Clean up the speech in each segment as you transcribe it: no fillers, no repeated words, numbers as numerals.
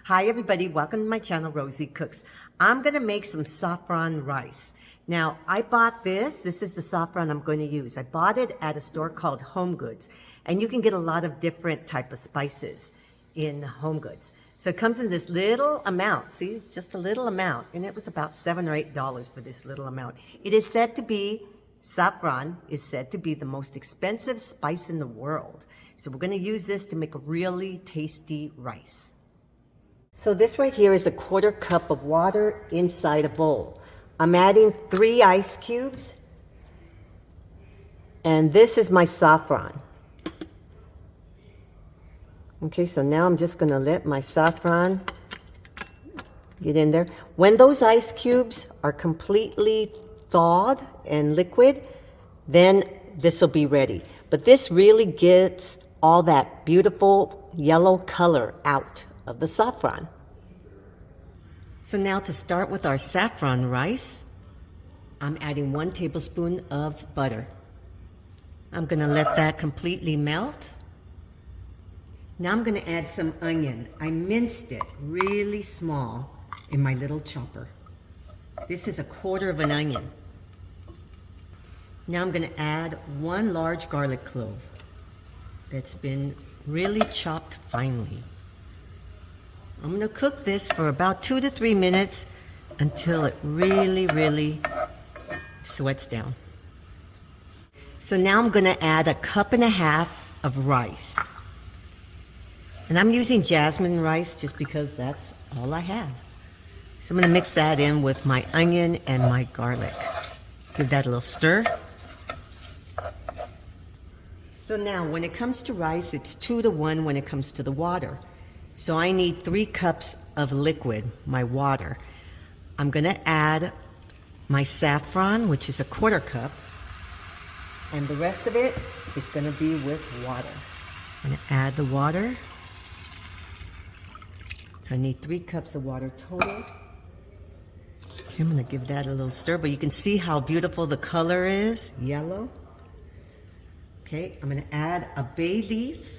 Hi everybody, welcome to my channel, Rosie Cooks. I'm gonna make some saffron rice. Now, I bought this is the saffron I'm going to use. I bought it at a store called Home Goods, and you can get a lot of different type of spices in Home Goods. So it comes in this little amount, see, it's just a little amount, and it was about $7 or $8 for this little amount. It is said to be, saffron is said to be the most expensive spice in the world. So we're gonna use this to make a really tasty rice. So this right here is a 1/4 cup of water inside a bowl. I'm adding 3 ice cubes, and this is my saffron. Okay, so now I'm just gonna let my saffron get in there. When those ice cubes are completely thawed and liquid, then this will be ready. But this really gets all that beautiful yellow color out of the saffron. So now to start with our saffron rice, I'm adding 1 tablespoon of butter. I'm gonna let that completely melt. Now I'm gonna add some onion. I minced it really small in my little chopper. This is 1/4 of an onion. Now I'm gonna add 1 large garlic clove that's been really chopped finely. I'm gonna cook this for about 2 to 3 minutes until it really sweats down. So now I'm gonna add 1.5 cups of rice. And I'm using Jasmine rice just because that's all I have. So I'm gonna mix that in with my onion and my garlic. Give that a little stir. So now when it comes to rice, it's 2 to 1 when it comes to the water. So I need 3 cups of liquid, my water. I'm gonna add my saffron, which is 1/4 cup, and the rest of it is gonna be with water. I'm gonna add the water. So I need 3 cups of water total. I'm gonna give that a little stir, but you can see how beautiful the color is, yellow. Okay, I'm gonna add a bay leaf.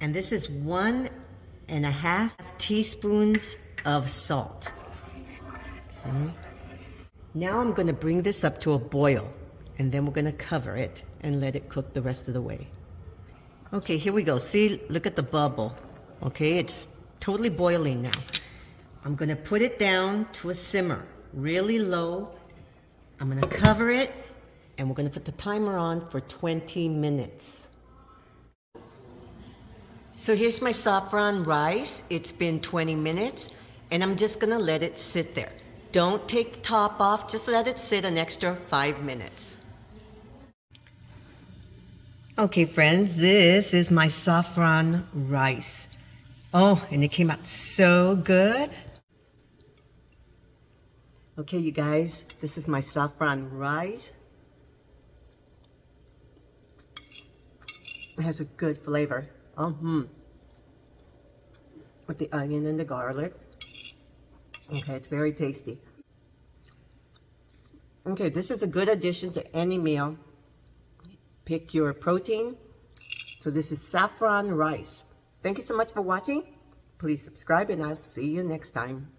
And this is 1.5 teaspoons of salt. Okay. Now I'm going to bring this up to a boil, and then we're going to cover it and let it cook the rest of the way. Okay, here we go. See, look at the bubble. Okay, it's totally boiling now. I'm going to put it down to a simmer, really low. I'm going to cover it, and we're going to put the timer on for 20 minutes. So here's my saffron rice. It's been 20 minutes, and I'm just gonna let it sit there. Don't take the top off, just let it sit an extra 5 minutes. Okay friends, this is my saffron rice. Oh, and it came out so good. Okay, you guys, this is my saffron rice. It has a good flavor. With the onion and the garlic. Okay, it's very tasty. Okay, this is a good addition to any meal. Pick your protein. So this is saffron rice. Thank you so much for watching. Please subscribe and I'll see you next time.